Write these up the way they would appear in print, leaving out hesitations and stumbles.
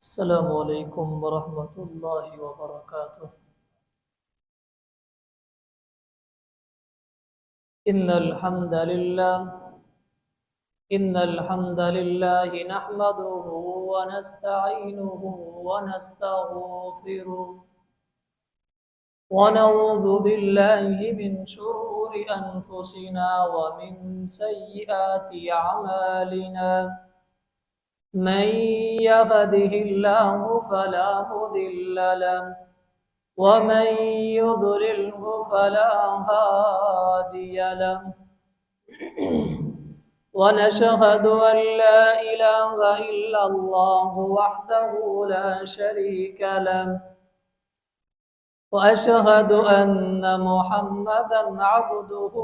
السلام عليكم ورحمة الله وبركاته. إن الحمد لله إن الحمد لله نحمده ونستعينه ونستغفره ونعوذ بالله من شرور أنفسنا ومن سيئات أعمالنا. من يهده الله فلا مضل له ومن يضلله فلا هادي له. ونشهد أن لا إله إلا الله وحده لا شريك له، وأشهد أن محمدا عبده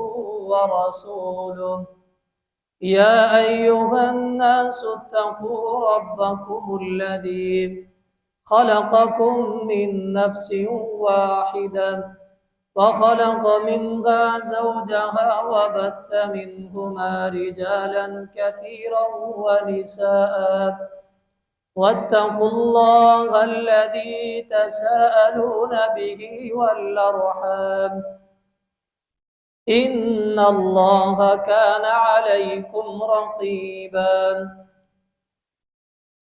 ورسوله. يا أيها الناس اتقوا ربكم الذي خلقكم من نفس واحدة، وخلق منها زوجها وبث منهما رجالا كثيرا ونساء. واتقوا الله الذي تساءلون به والأرحام، إن الله كان عليكم رقيبا.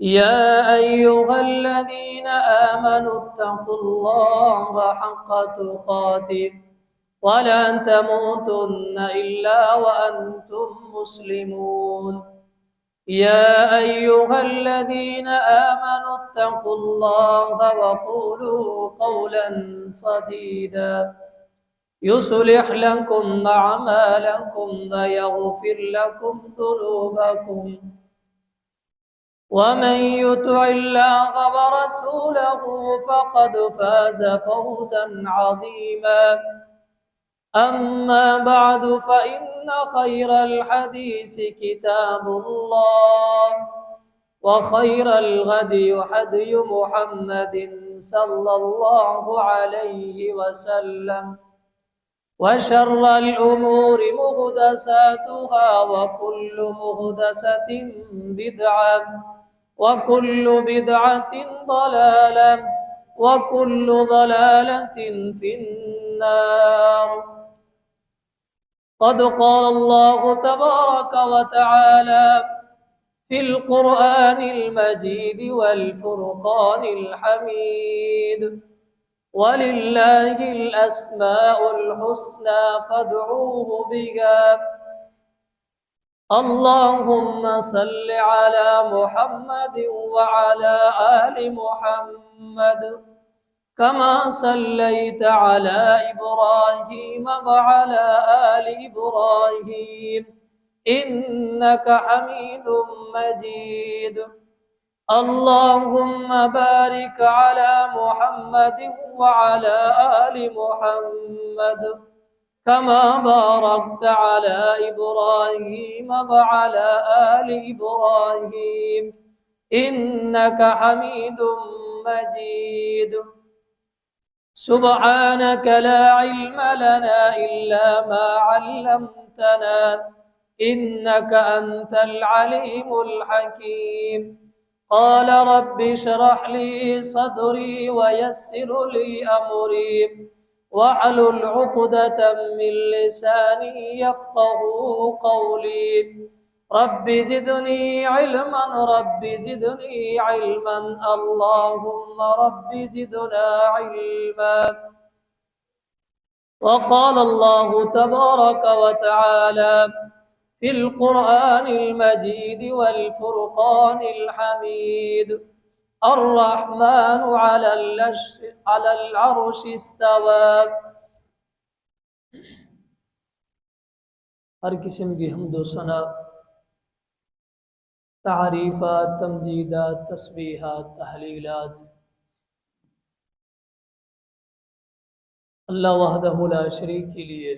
يا أيها الذين آمنوا اتقوا الله حق تقاته ولا تموتن إلا وأنتم مسلمون. يا أيها الذين آمنوا اتقوا الله وقولوا قولا سديدا يصلح لكم أعمالكم ويغفر لكم ذنوبكم، ومن يطع الله ورسوله فقد فاز فوزا عظيما. أما بعد، فإن خير الحديث كتاب الله، وخير الهدي هدي محمد صلى الله عليه وسلم، وشر الأمور محدثاتها، وكل محدثة بدعة، وكل بدعة ضلالة، وكل ضلالة في النار. قد قال الله تبارك وتعالى في القرآن المجيد والفرقان الحميد: ولله الأسماء الحسنى فادعوه بها. اللهم صل على محمد وعلى آل محمد كما صليت على إبراهيم وعلى آل إبراهيم إنك حميد مجيد. اللهم بارك على محمد وعلى آل محمد كما باركت على إبراهيم وعلى آل إبراهيم إنك حميد مجيد. سبحانك لا علم لنا إلا ما علمتنا إنك أنت العليم الحكيم. قال رب اشرح لي صدري ويسر لي أمري واحلل عقدة من لساني يفقه قولي. رب زدني علما، رب زدني علما، اللهم رب زدنا علما. وقال الله تبارك وتعالى في القرآن المجيد والفرقان الحميد: الرحمن على العرش استوى. ہر قسم کی حمد و ثنا، تعریفات، تمجیدات، تسبیحات، تحلیلات اللہ وحدہ لا شریک کے لیے.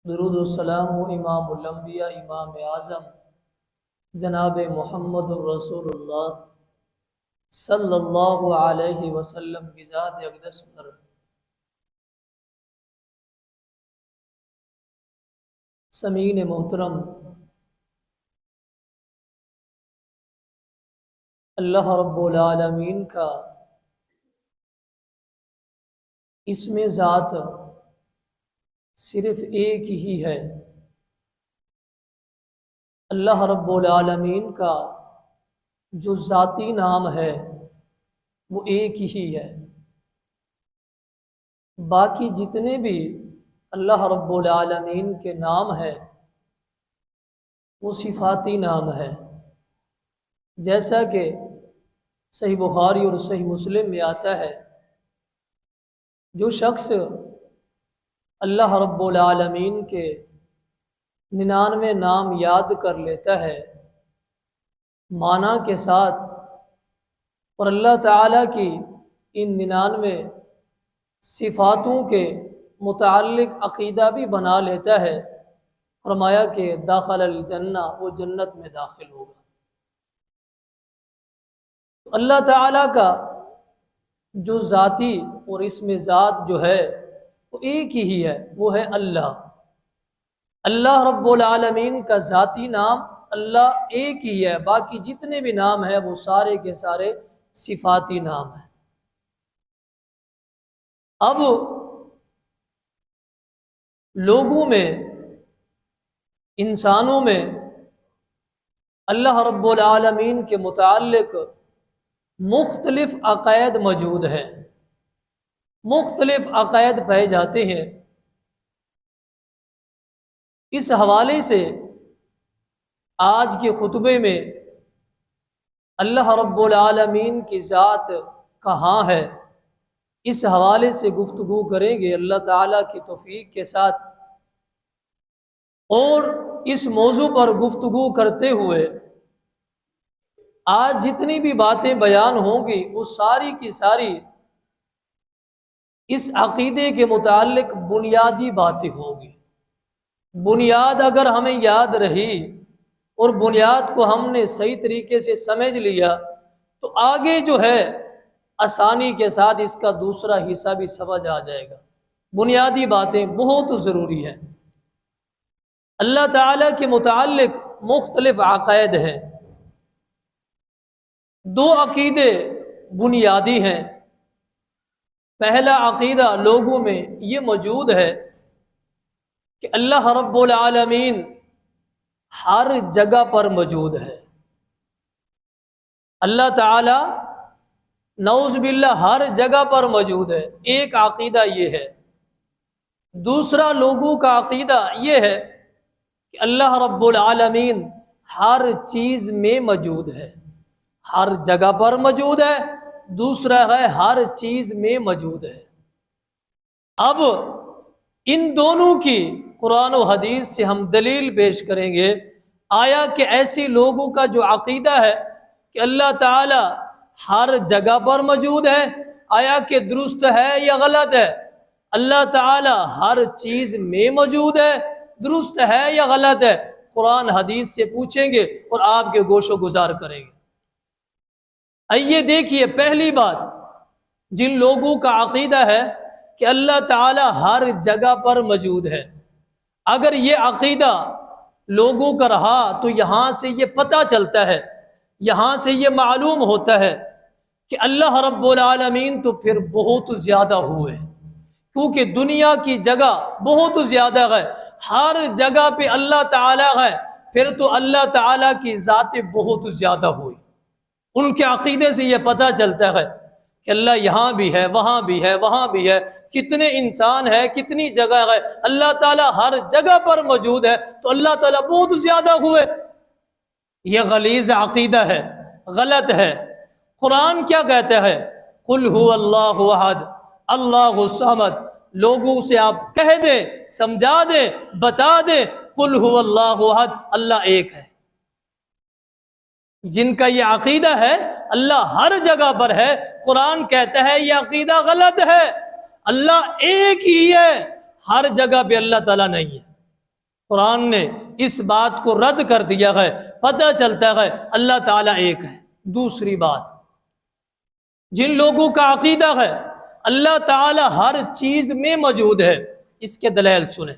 درود و سلام ہو امام الانبیاء، امام اعظم جناب محمد الرسول اللہ صلی اللہ علیہ وسلم کی ذات اقدس پر. سمعین محترم، اللہ رب العالمین کا اسم ذات صرف ایک ہی ہے۔ اللہ رب العالمین کا جو ذاتی نام ہے وہ ایک ہی ہے۔ باقی جتنے بھی اللہ رب العالمین کے نام ہیں وہ صفاتی نام ہے، جیسا کہ صحیح بخاری اور صحیح مسلم میں آتا ہے، جو شخص اللہ رب العالمین کے 99 نام یاد کر لیتا ہے معنی کے ساتھ، اور اللہ تعالیٰ کی ان 99 صفاتوں کے متعلق عقیدہ بھی بنا لیتا ہے، فرمایا کہ داخل الجنہ، وہ جنت میں داخل ہوگا۔ اللہ تعالیٰ کا جو ذاتی اور اسم ذات جو ہے وہ ایک ہی ہے، وہ ہے اللہ۔ اللہ رب العالمین کا ذاتی نام اللہ ایک ہی ہے، باقی جتنے بھی نام ہیں وہ سارے کے سارے صفاتی نام ہیں۔ اب لوگوں میں، انسانوں میں اللہ رب العالمین کے متعلق مختلف عقائد موجود ہیں، مختلف عقائد پائے جاتے ہیں۔ اس حوالے سے آج کے خطبے میں اللہ رب العالمین کی ذات کہاں ہے، اس حوالے سے گفتگو کریں گے اللہ تعالیٰ کی توفیق کے ساتھ۔ اور اس موضوع پر گفتگو کرتے ہوئے آج جتنی بھی باتیں بیان ہوں گی وہ ساری کی ساری اس عقیدے کے متعلق بنیادی باتیں ہوں گی۔ بنیاد اگر ہمیں یاد رہی اور بنیاد کو ہم نے صحیح طریقے سے سمجھ لیا تو آگے جو ہے آسانی کے ساتھ اس کا دوسرا حصہ بھی سمجھ آ جائے گا۔ بنیادی باتیں بہت ضروری ہیں۔ اللہ تعالیٰ کے متعلق مختلف عقائد ہیں۔ دو عقیدے بنیادی ہیں۔ پہلا عقیدہ لوگوں میں یہ موجود ہے کہ اللہ رب العالمین ہر جگہ پر موجود ہے۔ اللہ تعالی نعوذ باللہ ہر جگہ پر موجود ہے، ایک عقیدہ یہ ہے۔ دوسرا لوگوں کا عقیدہ یہ ہے کہ اللہ رب العالمین ہر چیز میں موجود ہے، ہر جگہ پر موجود ہے۔ دوسرا ہے ہر چیز میں موجود ہے۔ اب ان دونوں کی قرآن و حدیث سے ہم دلیل پیش کریں گے۔ آیا کہ ایسی لوگوں کا جو عقیدہ ہے کہ اللہ تعالی ہر جگہ پر موجود ہے، آیا کہ درست ہے یا غلط ہے؟ اللہ تعالی ہر چیز میں موجود ہے، درست ہے یا غلط ہے؟ قرآن حدیث سے پوچھیں گے اور آپ کے گوش و گزار کریں گے۔ آئیے دیکھیے، پہلی بات، جن لوگوں کا عقیدہ ہے کہ اللہ تعالی ہر جگہ پر موجود ہے، اگر یہ عقیدہ لوگوں کا رہا تو یہاں سے یہ پتہ چلتا ہے، یہاں سے یہ معلوم ہوتا ہے کہ اللہ رب العالمین تو پھر بہت زیادہ ہوئے، کیونکہ دنیا کی جگہ بہت زیادہ ہے، ہر جگہ پہ اللہ تعالیٰ ہے، پھر تو اللہ تعالیٰ کی ذات بہت زیادہ ہوئی۔ ان کے عقیدے سے یہ پتہ چلتا ہے کہ اللہ یہاں بھی ہے، وہاں بھی ہے، وہاں بھی ہے، کتنے انسان ہے، کتنی جگہ ہے، اللہ تعالیٰ ہر جگہ پر موجود ہے، تو اللہ تعالیٰ بہت زیادہ ہوئے۔ یہ غلیظ عقیدہ ہے، غلط ہے۔ قرآن کیا کہتا ہے؟ قل هو اللہ احد اللہ الصمد۔ لوگوں سے آپ کہہ دیں، سمجھا دیں، بتا دیں، قل هو اللہ احد، اللہ ایک ہے۔ جن کا یہ عقیدہ ہے اللہ ہر جگہ پر ہے، قرآن کہتا ہے یہ عقیدہ غلط ہے۔ اللہ ایک ہی ہے، ہر جگہ پہ اللہ تعالیٰ نہیں ہے۔ قرآن نے اس بات کو رد کر دیا ہے، پتہ چلتا ہے اللہ تعالیٰ ایک ہے۔ دوسری بات، جن لوگوں کا عقیدہ ہے اللہ تعالیٰ ہر چیز میں موجود ہے، اس کے دلائل سنیں۔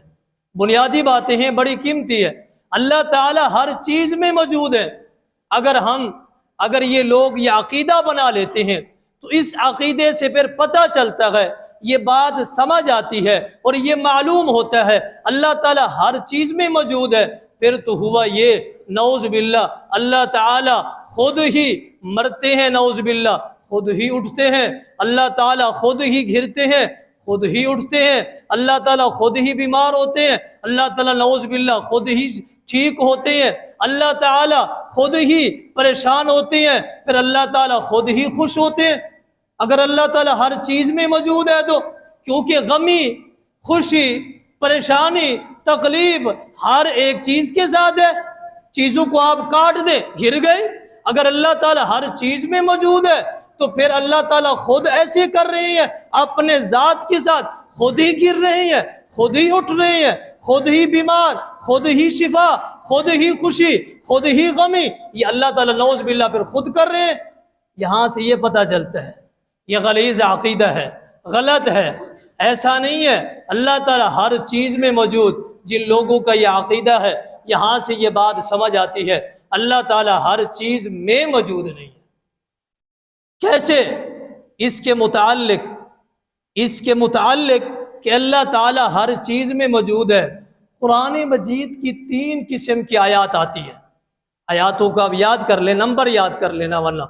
بنیادی باتیں ہیں، بڑی قیمتی ہے۔ اللہ تعالیٰ ہر چیز میں موجود ہے۔ اگر ہم اگر یہ لوگ یہ عقیدہ بنا لیتے ہیں تو اس عقیدے سے پھر پتہ چلتا ہے، یہ بات سمجھ آتی ہے اور یہ معلوم ہوتا ہے اللہ تعالیٰ ہر چیز میں موجود ہے۔ پھر تو ہوا یہ، نعوذ باللہ، اللہ تعالیٰ خود ہی مرتے ہیں، نعوذ باللہ، خود ہی اٹھتے ہیں، اللہ تعالیٰ خود ہی گرتے ہیں، خود ہی اٹھتے ہیں، اللہ تعالیٰ خود ہی بیمار ہوتے ہیں، اللہ تعالیٰ نعوذ باللہ خود ہی ٹھیک ہوتے ہیں، اللہ تعالیٰ خود ہی پریشان ہوتے ہیں، پھر اللہ تعالیٰ خود ہی خوش ہوتے ہیں۔ اگر اللہ تعالیٰ ہر چیز میں موجود ہے تو کیونکہ غمی، خوشی، پریشانی، تکلیف ہر ایک چیز کے ساتھ ہے۔ چیزوں کو آپ کاٹ دیں، گر گئے۔ اگر اللہ تعالیٰ ہر چیز میں موجود ہے تو پھر اللہ تعالیٰ خود ایسے کر رہے ہیں، اپنے ذات کے ساتھ خود ہی گر رہے ہیں، خود ہی اٹھ رہے ہیں، خود ہی بیمار، خود ہی شفا، خود ہی خوشی، خود ہی غمی، یہ اللہ تعالیٰ نعوذ باللہ پھر خود کر رہے ہیں۔ یہاں سے یہ پتہ چلتا ہے یہ غلیظ عقیدہ ہے، غلط ہے، ایسا نہیں ہے۔ اللہ تعالیٰ ہر چیز میں موجود، جن لوگوں کا یہ عقیدہ ہے یہاں سے یہ بات سمجھ آتی ہے اللہ تعالیٰ ہر چیز میں موجود نہیں ہے۔ کیسے؟ اس کے متعلق کہ اللہ تعالیٰ ہر چیز میں موجود ہے۔ قرآن مجید کی 3 قسم کی آیات آتی ہیں، آیاتوں کا اب یاد کر لیں، نمبر یاد کر لینا ورنہ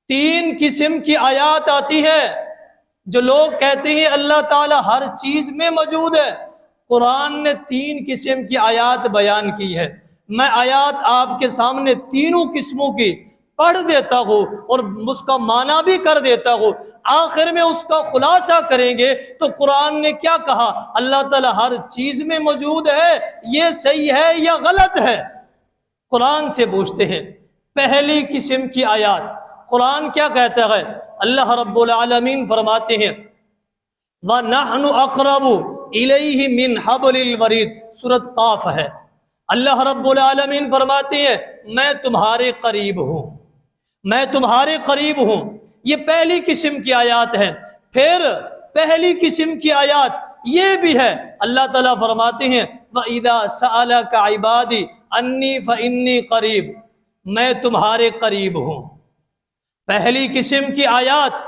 3 قسم کی آیات آتی ہے۔ جو لوگ کہتے ہیں اللہ تعالیٰ ہر چیز میں موجود ہے، قرآن نے 3 قسم کی آیات بیان کی ہے۔ میں آیات آپ کے سامنے تینوں قسموں کی پڑھ دیتا ہوں اور اس کا معنی بھی کر دیتا ہوں، آخر میں اس کا خلاصہ کریں گے تو قرآن نے کیا کہا، اللہ تعالیٰ ہر چیز میں موجود ہے، یہ صحیح ہے یا غلط ہے؟ قرآن سے پوچھتے ہیں۔ پہلی قسم کی آیات قرآن کیا کہتا ہے؟ اللہ رب العالمین فرماتے ہیں وَنَحْنُ أَقْرَبُ إِلَيْهِ مِنْ حَبْلِ الْوَرِيدِ، سورۃ قاف ہے۔ اللہ رب العالمین فرماتے ہیں میں تمہارے قریب ہوں، میں تمہارے قریب ہوں۔ یہ پہلی قسم کی آیات ہے۔ پھر پہلی قسم کی آیات یہ بھی ہے، اللہ تعالیٰ فرماتے ہیں وَإِذَا سَأَلَكَ عِبَادِي أَنِّي فَإِنِّي قَرِيبٌ، میں تمہارے قریب ہوں۔ پہلی قسم کی آیات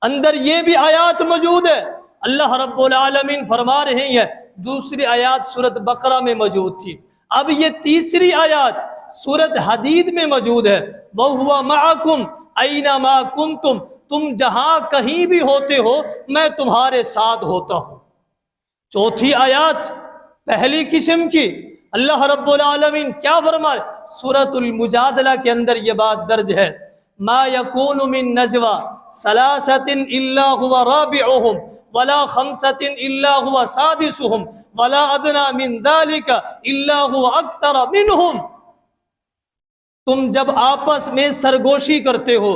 اندر یہ بھی آیات موجود ہے، اللہ رب العالمین فرما رہے ہیں۔ دوسری آیات سورۃ بقرہ میں موجود تھی، اب یہ تیسری آیات سورۃ حدید میں موجود ہے وَهُوَ مَعَكُمْ أَيْنَمَا كُنْتُمْ، تم جہاں کہیں بھی ہوتے ہو میں تمہارے ساتھ ہوتا ہوں۔ چوتھی آیات پہلی قسم کی اللہ رب العالمین کیا فرمائے؟ سورۃ المجادلہ کے اندر یہ بات درج ہے ما یکون من نجوى ثلاثۃ الا هو رابعهم ولا خمسۃ الا هو سادسهم ولا ادنى من ذلك الا هو اکثر منهم۔ تم جب آپس میں سرگوشی کرتے ہو،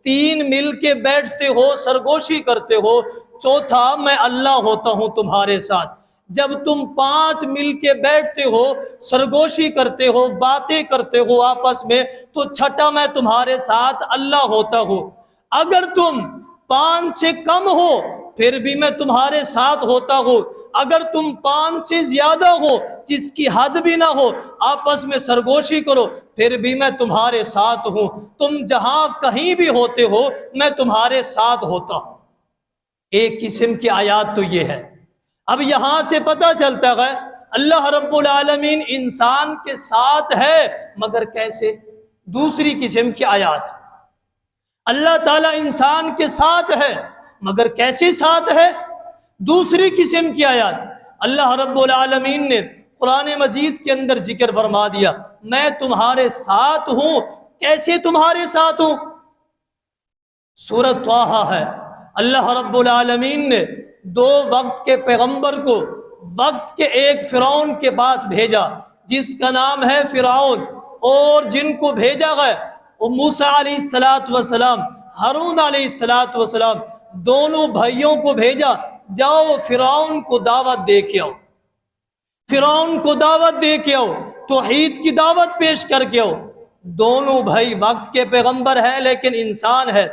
3 مل کے بیٹھتے ہو، سرگوشی کرتے ہو، چوتھا میں اللہ ہوتا ہوں تمہارے ساتھ۔ جب تم 5 مل کے بیٹھتے ہو، سرگوشی کرتے ہو، باتیں کرتے ہو آپس میں، تو چھٹا میں تمہارے ساتھ اللہ ہوتا ہوں۔ اگر تم 5 سے کم ہو پھر بھی میں تمہارے ساتھ ہوتا ہوں، اگر تم 5 سے زیادہ ہو جس کی حد بھی نہ ہو، آپس میں سرگوشی کرو، پھر بھی میں تمہارے ساتھ ہوں۔ تم جہاں کہیں بھی ہوتے ہو میں تمہارے ساتھ ہوتا ہوں۔ ایک قسم کی آیات تو یہ ہے۔ اب یہاں سے پتہ چلتا ہے اللہ رب العالمین انسان کے ساتھ ہے، مگر کیسے؟ دوسری قسم کی آیات اللہ تعالیٰ انسان کے ساتھ ہے مگر کیسے ساتھ ہے؟ دوسری قسم کی آیات اللہ رب العالمین نے قرآن مجید کے اندر ذکر فرما دیا میں تمہارے ساتھ ہوں۔ کیسے تمہارے ساتھ ہوں؟ سورۃ طٰہٰ ہے، اللہ رب العالمین نے 2 وقت کے پیغمبر کو وقت کے ایک فرعون کے پاس بھیجا جس کا نام ہے فرعون، اور جن کو بھیجا گیا موسیٰ علیہ السلام، ہارون علیہ السلام، دونوں بھائیوں کو بھیجا جاؤ فرعون کو دعوت دے کے آؤ، فرعون کو دعوت دے کے آؤ، توحید کی دعوت پیش کر کے آؤ۔ دونوں بھائی وقت کے پیغمبر ہیں لیکن انسان ہے،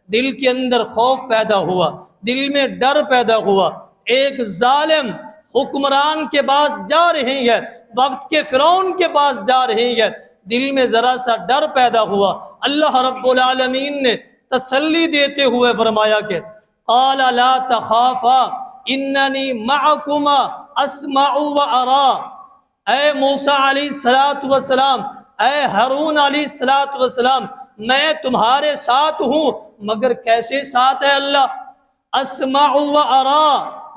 دل کے اندر خوف پیدا ہوا، دل میں ڈر پیدا ہوا۔ ایک ظالم حکمران کے پاس جا رہے ہیں، وقت کے فرعون کے پاس جا رہے ہیں، دل میں ذرا سا ڈر پیدا ہوا۔ اللہ رب العالمین نے تسلی دیتے ہوئے فرمایا کہ قال لا تخافا اننی معکما اسمع و ارا، اے موسیٰ علیہ السلام، اے ہارون علیہ السلام، میں تمہارے ساتھ ہوں، مگر کیسے ساتھ ہے اللہ؟ اسمع و ارا،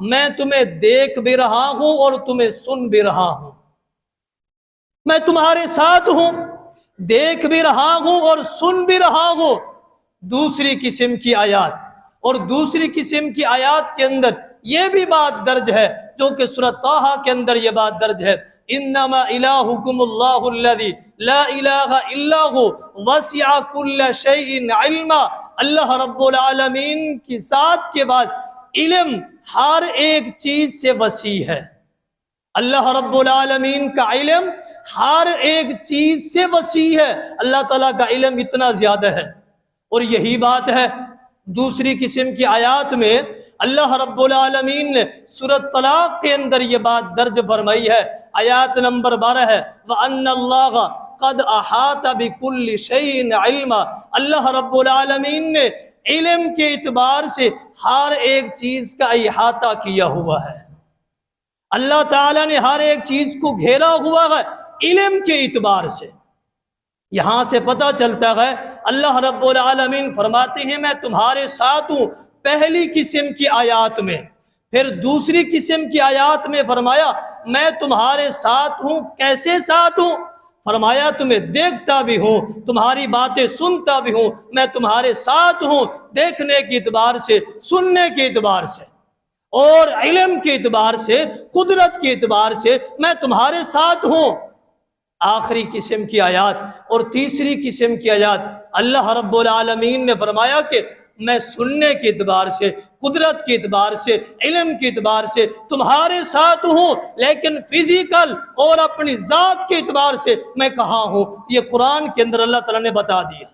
میں تمہیں دیکھ بھی رہا ہوں اور تمہیں سن بھی رہا ہوں، میں تمہارے ساتھ ہوں، دیکھ بھی رہا ہوں اور سن بھی رہا ہوں۔ دوسری قسم کی آیات، اور دوسری قسم کی آیات کے اندر یہ بھی بات درج ہے جو کہ سورۃ طٰہٰ کے اندر یہ بات درج ہے، انما الہکم اللہ الذی لا الہ الا ہو وسع کل شیء علما، اللہ رب العالمین کی ذات کے بعد علم ہر ایک چیز سے وسیع ہے۔ اللہ رب العالمین کا علم ہر ایک چیز سے وسیع ہے، اللہ تعالیٰ کا علم اتنا زیادہ ہے۔ اور یہی بات ہے دوسری قسم کی آیات میں اللہ رب العالمین نے سورۃ طلاق کے اندر یہ بات درج فرمائی ہے، آیات نمبر 12 ہے، وَأَنَّ اللَّهَ قَدْ أَحَاطَ بِكُلِّ شَيْءٍ عِلْمًا، اللہ رب العالمین نے علم کے اعتبار سے ہر ایک چیز کا احاطہ کیا ہوا ہے، اللہ تعالیٰ نے ہر ایک چیز کو گھیرا ہوا ہے علم کے اعتبار سے۔ یہاں سے پتہ چلتا ہے اللہ رب العالمین فرماتے ہیں میں تمہارے ساتھ ہوں پہلی قسم کی آیات میں، پھر دوسری قسم کی آیات میں فرمایا میں تمہارے ساتھ ہوں، کیسے ساتھ ہوں؟ فرمایا تمہیں دیکھتا بھی ہوں، تمہاری باتیں سنتا بھی ہوں، میں تمہارے ساتھ ہوں دیکھنے کے اعتبار سے، سننے کے اعتبار سے، اور علم کے اعتبار سے، قدرت کے اعتبار سے میں تمہارے ساتھ ہوں۔ آخری قسم کی آیات اور تیسری قسم کی آیات اللہ رب العالمین نے فرمایا کہ میں سننے کے اعتبار سے، قدرت کے اعتبار سے، علم کے اعتبار سے تمہارے ساتھ ہوں، لیکن فزیکل اور اپنی ذات کے اعتبار سے میں کہاں ہوں؟ یہ قرآن کے اندر اللہ تعالیٰ نے بتا دیا۔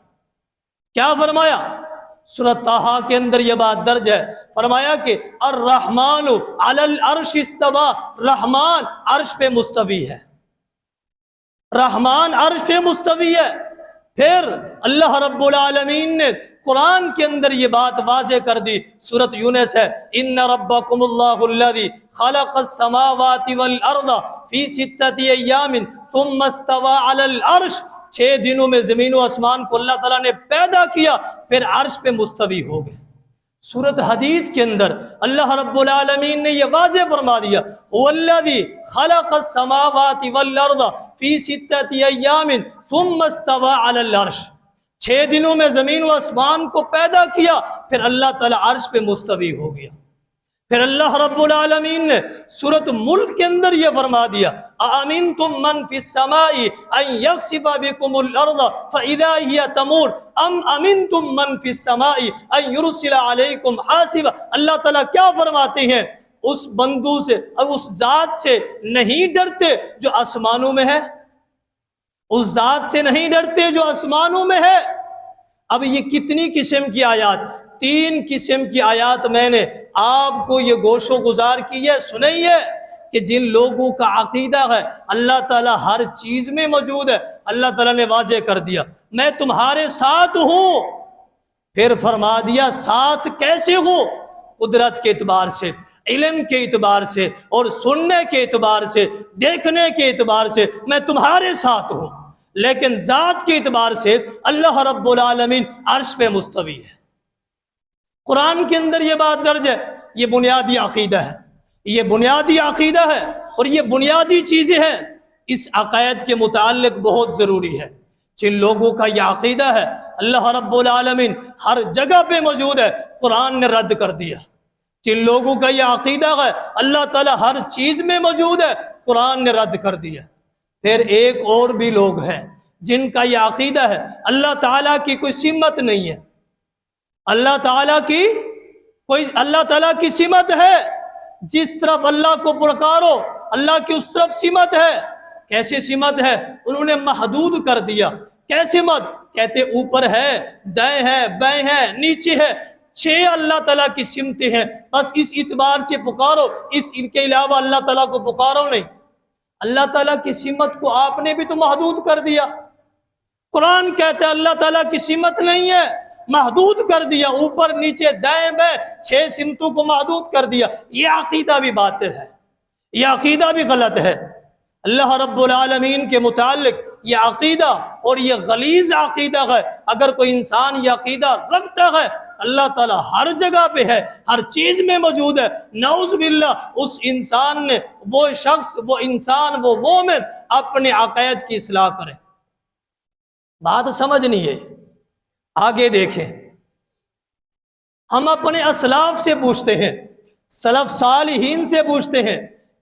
کیا فرمایا؟ سورۃ طٰہٰ کے اندر یہ بات درج ہے، فرمایا کہ الرحمن علی العرش استویٰ، رحمان عرش پہ مستوی ہے، رحمان عرش پہ مستوی ہے۔ پھر اللہ رب العالمین نے قرآن کے اندر یہ بات واضح کر دی، سورۃ یونس ہے، ان ربکم اللہ الذی خلق السماوات والارض فی ستۃ ایام ثم استوى علی العرش، 6 دنوں میں زمین و آسمان کو اللہ تعالیٰ نے پیدا کیا، پھر عرش پہ مستوی ہو گئے۔ سورۃ حدید کے اندر اللہ رب العالمین نے یہ واضح فرما دیا، هو الذی خلق السماوات والارض فی ستۃ ایام ثم استوى علی العرش، 6 دنوں میں زمین و آسمان کو پیدا کیا، پھر اللہ تعالیٰ عرش پہ مستوی ہو گیا۔ پھر اللہ رب العالمین نے سورۃ ملک کے اندر یہ فرما دیا، اَأَمِنْتُم مَّن فِي السَّمَاءِ أَن يَخْسِفَ بِكُمُ الْأَرْضَ فَإِذَا هِيَ تَمُورُ أَمْ أَمِنْتُم مَّن فِي السَّمَاءِ أَن يُرْسِلَ عَلَيْكُمْ حَاصِبًا، اللہ تعالیٰ کیا فرماتے ہیں؟ اس بندو سے اور اس ذات سے نہیں ڈرتے جو آسمانوں میں ہے، اس ذات سے نہیں ڈرتے جو آسمانوں میں ہے۔ اب یہ کتنی قسم کی آیات؟ 3 قسم کی آیات میں نے آپ کو یہ گوش و گزار کی ہے، سنائی ہے کہ جن لوگوں کا عقیدہ ہے اللہ تعالیٰ ہر چیز میں موجود ہے، اللہ تعالیٰ نے واضح کر دیا میں تمہارے ساتھ ہوں، پھر فرما دیا ساتھ کیسے ہوں؟ قدرت کے اعتبار سے، علم کے اعتبار سے، اور سننے کے اعتبار سے، دیکھنے کے اعتبار سے میں تمہارے ساتھ ہوں، لیکن ذات کے اعتبار سے اللہ رب العالمین عرش پہ مستوی ہے۔ قرآن کے اندر یہ بات درج ہے، یہ بنیادی عقیدہ ہے، یہ بنیادی عقیدہ ہے، اور یہ بنیادی چیزیں ہیں، اس عقائد کے متعلق بہت ضروری ہے۔ جن لوگوں کا یہ عقیدہ ہے اللہ رب العالمین ہر جگہ پہ موجود ہے، قرآن نے رد کر دیا۔ جن لوگوں کا یہ عقیدہ ہے اللہ تعالیٰ ہر چیز میں موجود ہے، قرآن نے رد کر دیا۔ پھر ایک اور بھی لوگ ہیں جن کا یہ عقیدہ ہے اللہ تعالیٰ کی کوئی سمت نہیں ہے، اللہ تعالیٰ کی سمت ہے، جس طرف اللہ کو پکارو اللہ کی اس طرف سمت ہے۔ کیسے سمت ہے؟ انہوں نے محدود کر دیا۔ کیسے مت؟ کہتے اوپر ہے، دائیں ہے، بائیں ہے، نیچے ہے، 6 اللہ تعالیٰ کی سمتیں ہیں، بس اس اعتبار سے پکارو، اس کے علاوہ اللہ تعالیٰ کو پکارو نہیں۔ اللہ تعالیٰ کی سمت کو آپ نے بھی تو محدود کر دیا۔ قرآن کہتا ہے اللہ تعالیٰ کی سمت نہیں ہے، محدود کر دیا، اوپر نیچے دائیں بائیں 6 سمتوں کو محدود کر دیا۔ یہ عقیدہ بھی باطل ہے، یہ عقیدہ بھی غلط ہے۔ اللہ رب العالمین کے متعلق یہ عقیدہ اور یہ غلیظ عقیدہ ہے، اگر کوئی انسان یہ عقیدہ رکھتا ہے اللہ تعالیٰ ہر جگہ پہ ہے، ہر چیز میں موجود ہے، نعوذ باللہ اس انسان نے، وہ شخص، وہ انسان، وہ مومن اپنے عقائد کی اصلاح کرے۔ بات سمجھنی ہے۔ آگے دیکھیں، ہم اپنے اسلاف سے پوچھتے ہیں، سلف صالحین سے پوچھتے ہیں،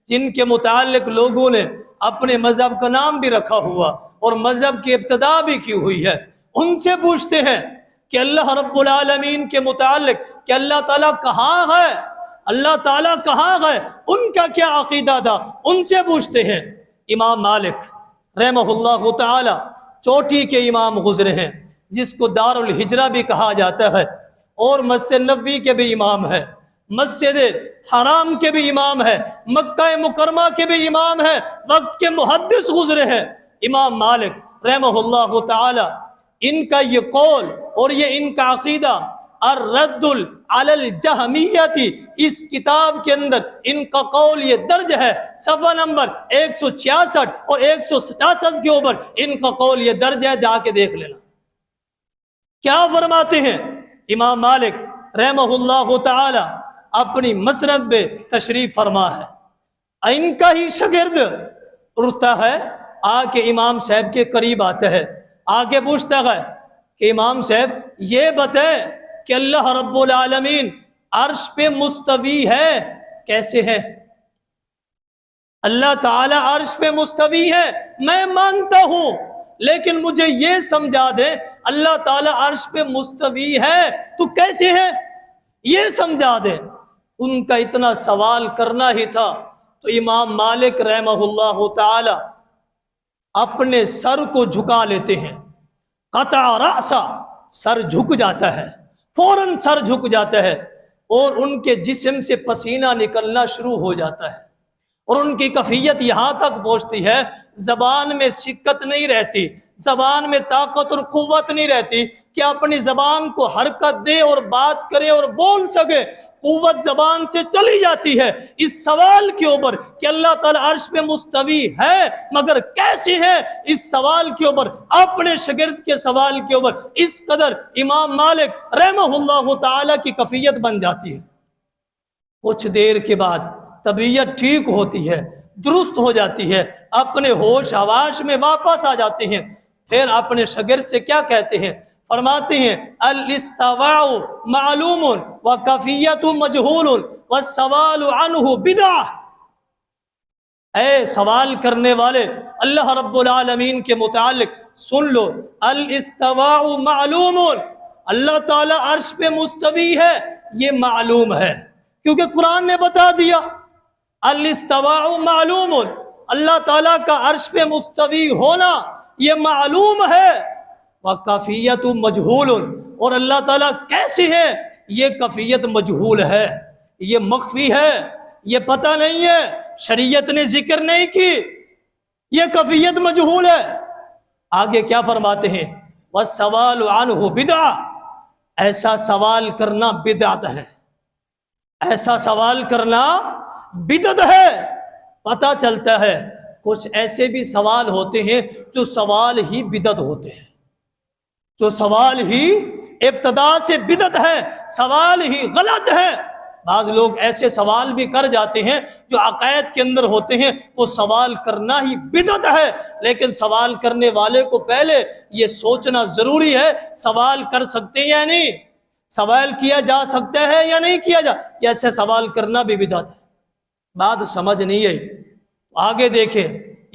جن کے متعلق لوگوں نے اپنے مذہب کا نام بھی رکھا ہوا اور مذہب کی ابتدا بھی کی ہوئی ہے، ان سے پوچھتے ہیں کہ اللہ رب العالمین کے متعلق کہ اللہ تعالیٰ کہاں ہے، اللہ تعالیٰ کہاں ہے، ان کا کیا عقیدہ تھا، ان سے پوچھتے ہیں۔ امام مالک رحمہ اللہ تعالی چوٹی کے امام گزرے ہیں، جس کو دار الہجرہ بھی کہا جاتا ہے، اور مسجد نبوی کے بھی امام ہے، مسجد حرام کے بھی امام ہے، مکہ مکرمہ کے بھی امام ہے، وقت کے محدث گزرے ہیں۔ امام مالک رحمہ اللہ تعالی ان کا یہ قول اور یہ ان کا عقیدہ الرد علی الجہمیۃ، اس کتاب کے اندر ان کا قول یہ درج ہے، صفحہ نمبر 166 اور 167 کے اوپر ان کا قول یہ درج ہے، جا کے دیکھ لینا۔ کیا فرماتے ہیں امام مالک رحمہ اللہ تعالی اپنی مسند پہ تشریف فرما ہے، ان کا ہی شاگرد اٹھتا ہے، آ کے امام صاحب کے قریب آتا ہے، آگے پوچھتا ہے کہ امام صاحب یہ بتائیں کہ اللہ رب العالمین عرش پہ مستوی ہے، کیسے ہے؟ اللہ تعالی عرش پہ مستوی ہے میں مانتا ہوں، لیکن مجھے یہ سمجھا دے اللہ تعالی عرش پہ مستوی ہے تو کیسے ہے، یہ سمجھا دے۔ ان کا اتنا سوال کرنا ہی تھا تو امام مالک رحمہ اللہ تعالی اپنے سر کو جھکا لیتے ہیں، قطع رأسا، سر جھک جاتا ہے، فوراً سر جھک جاتا ہے، اور ان کے جسم سے پسینہ نکلنا شروع ہو جاتا ہے، اور ان کی کیفیت یہاں تک پہنچتی ہے زبان میں سکت نہیں رہتی، زبان میں طاقت اور قوت نہیں رہتی کہ اپنی زبان کو حرکت دے اور بات کرے اور بول سکے، قوت زبان سے چلی جاتی ہے اس سوال کے اوپر کہ اللہ تعالیٰ عرش پہ مستوی ہے مگر کیسے ہے، اس سوال کے اوپر، اپنے شاگرد کے سوال کے اوپر اس قدر امام مالک رحمہ اللہ تعالی کی کیفیت بن جاتی ہے۔ کچھ دیر کے بعد طبیعت ٹھیک ہوتی ہے، درست ہو جاتی ہے، اپنے ہوش حواس میں واپس آ جاتے ہیں، پھر اپنے شاگرد سے کیا کہتے ہیں؟ فرماتے ہیں الاستواء معلوم وکیفیت مجہول والسوال عنہ بدعہ۔ اے سوال کرنے والے، اللہ رب العالمین کے متعلق سن لو، الاستواء معلوم، اللہ تعالی عرش پہ مستوی ہے یہ معلوم ہے، کیونکہ قرآن نے بتا دیا الاستواء معلوم، اللہ تعالیٰ کا عرش پہ مستوی ہونا یہ معلوم ہے، وکیفیت مجہول، اور اللہ تعالیٰ کیسے ہے یہ کیفیت مجہول ہے، یہ مخفی ہے، یہ پتہ نہیں ہے، شریعت نے ذکر نہیں کی، یہ کیفیت مجہول ہے۔ آگے کیا فرماتے ہیں؟ والسوال عنہ بدعہ، ایسا سوال کرنا بدعت ہے، ایسا سوال کرنا بدعت ہے۔ پتہ چلتا ہے کچھ ایسے بھی سوال ہوتے ہیں جو سوال ہی بدعت ہوتے ہیں، جو سوال ہی ابتدا سے بدعت ہے، سوال ہی غلط ہے۔ بعض لوگ ایسے سوال بھی کر جاتے ہیں جو عقائد کے اندر ہوتے ہیں، وہ سوال کرنا ہی بدعت ہے، لیکن سوال کرنے والے کو پہلے یہ سوچنا ضروری ہے سوال کر سکتے ہیں یا نہیں، سوال کیا جا سکتا ہے یا نہیں کیا جا، ایسے سوال کرنا بھی بدعت ہے۔ بات سمجھ نہیں ہے۔ آگے دیکھیں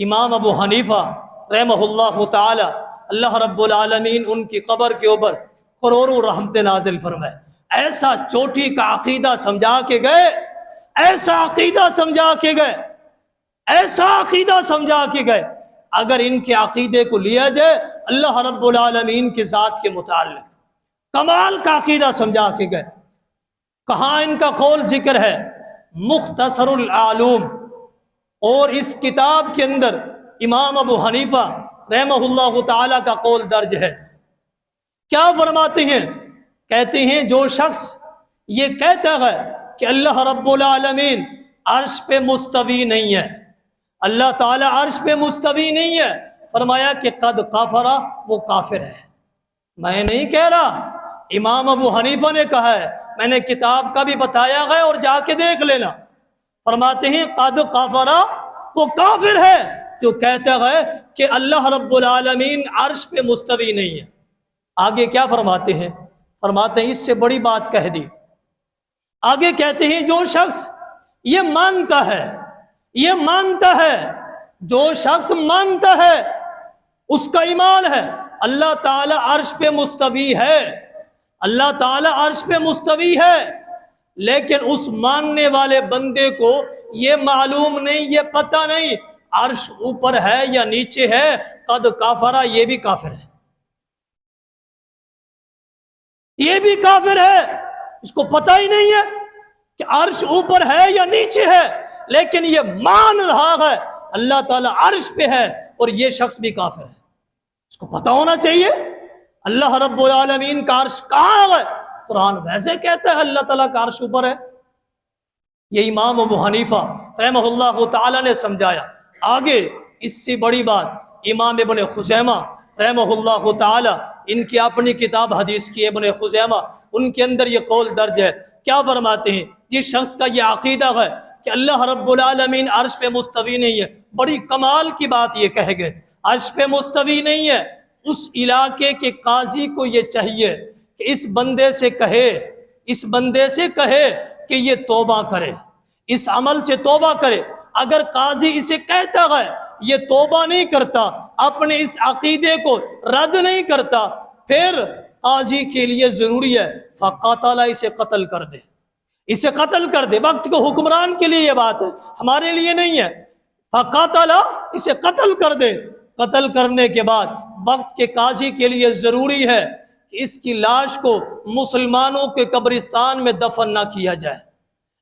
امام ابو حنیفہ رحمہ اللہ تعالی، اللہ رب العالمین ان کی قبر کے اوپر کروڑوں رحمت نازل فرمائے، ایسا چوٹی کا عقیدہ سمجھا کے گئے، ایسا عقیدہ سمجھا کے گئے، ایسا عقیدہ سمجھا کے گئے، اگر ان کے عقیدے کو لیا جائے اللہ رب العالمین کے ذات کے متعلق کمال کا عقیدہ سمجھا کے گئے۔ کہاں ان کا قول ذکر ہے؟ مختصر العلوم، اور اس کتاب کے اندر امام ابو حنیفہ رحمہ اللہ تعالی کا قول درج ہے. کیا فرماتے ہیں؟ کہتے ہیں جو شخص یہ کہتا ہے کہ اللہ رب العالمین عرش پہ مستوی نہیں ہے، اللہ تعالیٰ عرش پہ مستوی نہیں ہے، فرمایا کہ قد کافرہ، وہ کافر ہے. میں نہیں کہہ رہا، امام ابو حنیفہ نے کہا ہے، میں نے کتاب کا بھی بتایا ہے اور جا کے دیکھ لینا. فرماتے ہیں قد کافرہ، وہ کافر ہے جو کہتا ہے کہ اللہ رب العالمین عرش پہ مستوی نہیں ہے. آگے کیا فرماتے ہیں؟ فرماتے ہیں اس سے بڑی بات کہہ دی. آگے کہتے ہیں جو شخص یہ مانتا ہے، جو شخص مانتا ہے، اس کا ایمان ہے اللہ تعالیٰ عرش پہ مستوی ہے، اللہ تعالیٰ عرش پہ مستوی ہے، لیکن اس ماننے والے بندے کو یہ معلوم نہیں، یہ پتہ نہیں عرش اوپر ہے یا نیچے ہے. قد کافرہ، یہ بھی کافر ہے، یہ بھی کافر ہے. اس کو پتہ ہی نہیں ہے کہ عرش اوپر ہے یا نیچے ہے، لیکن یہ مان رہا ہے اللہ تعالیٰ عرش پہ ہے، اور یہ شخص بھی کافر ہے. اس کو پتہ ہونا چاہیے اللہ رب العالمین کا عرش کہاں ہے. قرآن ویسے کہتا ہے اللہ تعالیٰ کا عرش اوپر ہے. یہ امام ابو حنیفہ رحمہ اللہ تعالیٰ نے سمجھایا. آگے اس سے بڑی بات امام ابن خزیمہ رحمہ اللہ تعالیٰ، ان کی اپنی کتاب حدیث کی ابن خزیمہ، ان کے اندر یہ قول درج ہے. کیا فرماتے ہیں؟ جس شخص کا یہ عقیدہ ہے کہ اللہ رب العالمین عرش پہ مستوی نہیں ہے، بڑی کمال کی بات یہ کہہ گئے، عرش پہ مستوی نہیں ہے. اس علاقے کے قاضی کو یہ چاہیے کہ اس بندے سے کہے کہ یہ توبہ کرے، اس عمل سے توبہ کرے. اگر قاضی اسے کہتا ہے یہ توبہ نہیں کرتا، اپنے اس عقیدے کو رد نہیں کرتا، پھر قاضی کے لیے ضروری ہے فقاتل، اسے قتل کر دے، اسے قتل کر دے. وقت کو حکمران کے لیے یہ بات ہے، ہمارے لیے نہیں ہے. فقاتل، اسے قتل کر دے. قتل کرنے کے بعد وقت کے قاضی کے لیے ضروری ہے کہ اس کی لاش کو مسلمانوں کے قبرستان میں دفن نہ کیا جائے،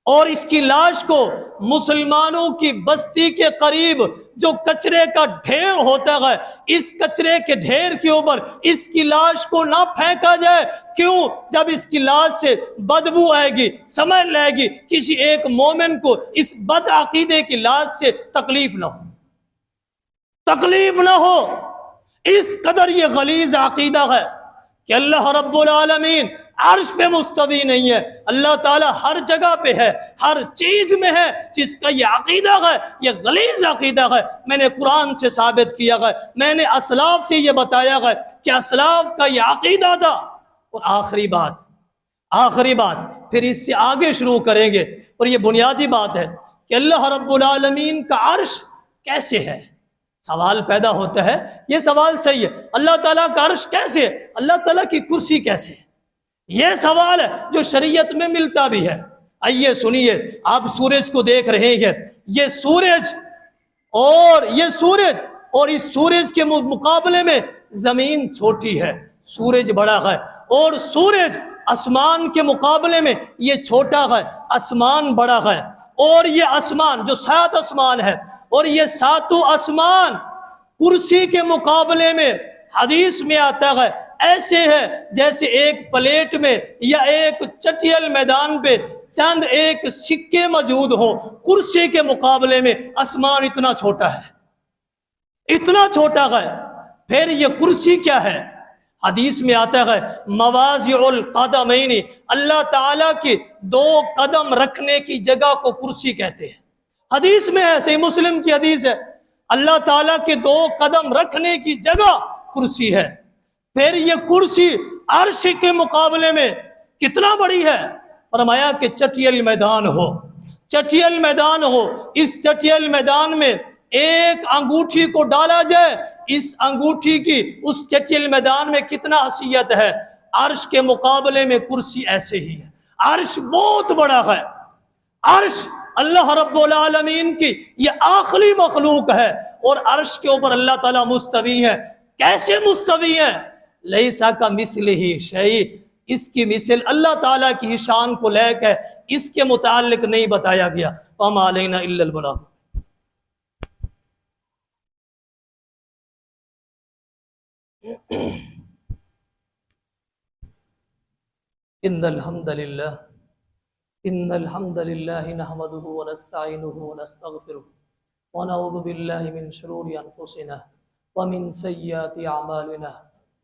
اور اس کی لاش کو مسلمانوں کی بستی کے قریب جو کچرے کا ڈھیر ہوتا ہے، اس کچرے کے ڈھیر کے اوپر اس کی لاش کو نہ پھینکا جائے. کیوں؟ جب اس کی لاش سے بدبو آئے گی، سمجھ لے گی کسی ایک مومن کو اس بد عقیدے کی لاش سے تکلیف نہ ہو. اس قدر یہ غلیظ عقیدہ ہے کہ اللہ رب العالمین عرش پہ مستوی نہیں ہے. اللہ تعالیٰ ہر جگہ پہ ہے، ہر چیز میں ہے. جس کا یہ عقیدہ ہے، یہ غلیظ عقیدہ ہے، میں نے قرآن سے ثابت کیا ہے، میں نے اسلاف سے یہ بتایا ہے کہ اسلاف کا یہ عقیدہ تھا. اور آخری بات پھر اس سے آگے شروع کریں گے، اور یہ بنیادی بات ہے کہ اللہ رب العالمین کا عرش کیسے ہے. سوال پیدا ہوتا ہے، یہ سوال صحیح ہے، اللہ تعالیٰ کا عرش کیسے ہے، اللہ تعالیٰ کی کرسی کیسے ہے. یہ سوال ہے جو شریعت میں ملتا بھی ہے. آئیے سنیے، آپ سورج کو دیکھ رہے ہیں، یہ سورج اور اس سورج کے مقابلے میں زمین چھوٹی ہے، سورج بڑا ہے. اور سورج آسمان کے مقابلے میں یہ چھوٹا ہے، آسمان بڑا ہے. اور یہ آسمان جو 7 آسمان ہے، اور یہ 7 آسمان کرسی کے مقابلے میں حدیث میں آتا ہے ایسے ہے جیسے ایک پلیٹ میں یا ایک چٹیل میدان پہ چند ایک سکے موجود ہو. کرسی کے مقابلے میں آسمان اتنا چھوٹا ہے. پھر یہ کرسی کیا ہے؟ حدیث میں آتا ہے مواضع القدمین، اللہ تعالیٰ کی 2 قدم رکھنے کی جگہ کو کرسی کہتے ہیں. حدیث میں ہے، صحیح مسلم کی حدیث ہے، اللہ تعالیٰ کے 2 قدم رکھنے کی جگہ کرسی ہے. پھر یہ کرسی عرش کے مقابلے میں کتنا بڑی ہے؟ فرمایا کہ چٹیل میدان ہو. اس چٹیل میدان میں ایک انگوٹھی کو ڈالا جائے، اس انگوٹھی کی اس چٹیل میدان میں کتنا حیثیت ہے. عرش کے مقابلے میں کرسی ایسے ہی ہے. عرش بہت بڑا ہے. عرش اللہ رب العالمین کی یہ آخری مخلوق ہے، اور عرش کے اوپر اللہ تعالیٰ مستوی ہے. کیسے مستوی ہے؟ لیسا کا مثل ہی شیء، اس کی مثل اللہ تعالیٰ کی شان کو لے کے اس کے متعلق نہیں بتایا گیا. وما علینا الا البلاغ. إن الحمد لله إن الحمد لله نحمده ونستعينه ونستغفره ونعوذ بالله من شرور أنفسنا ومن سيئات أعمالنا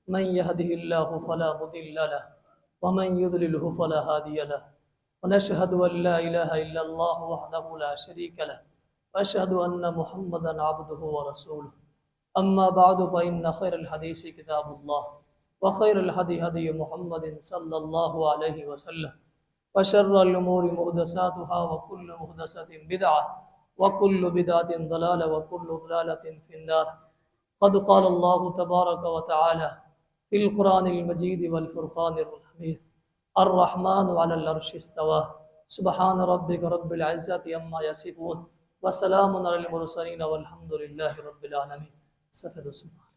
من يهده الله فلا مضل له ومن يضلله فلا هادي له ونشهد أن لا إله إلا الله وحده لا شريك له وأشهد أن محمدا عبده ورسوله أما بعد فإن خير الحديث كتاب الله وخير الهدي هدي محمد صلى الله عليه وسلم وشر الأمور محدثاتها وكل محدثة بدعة وكل بدعة ضلالة وكل ضلالة في النار. قد قال الله تبارك وتعالى في القرآن المجيد والفرقان الحميد الرحمن على العرش استوى سبحان ربك رب العزة عما يصفون وسلام على المرسلين والحمد لله رب العالمين.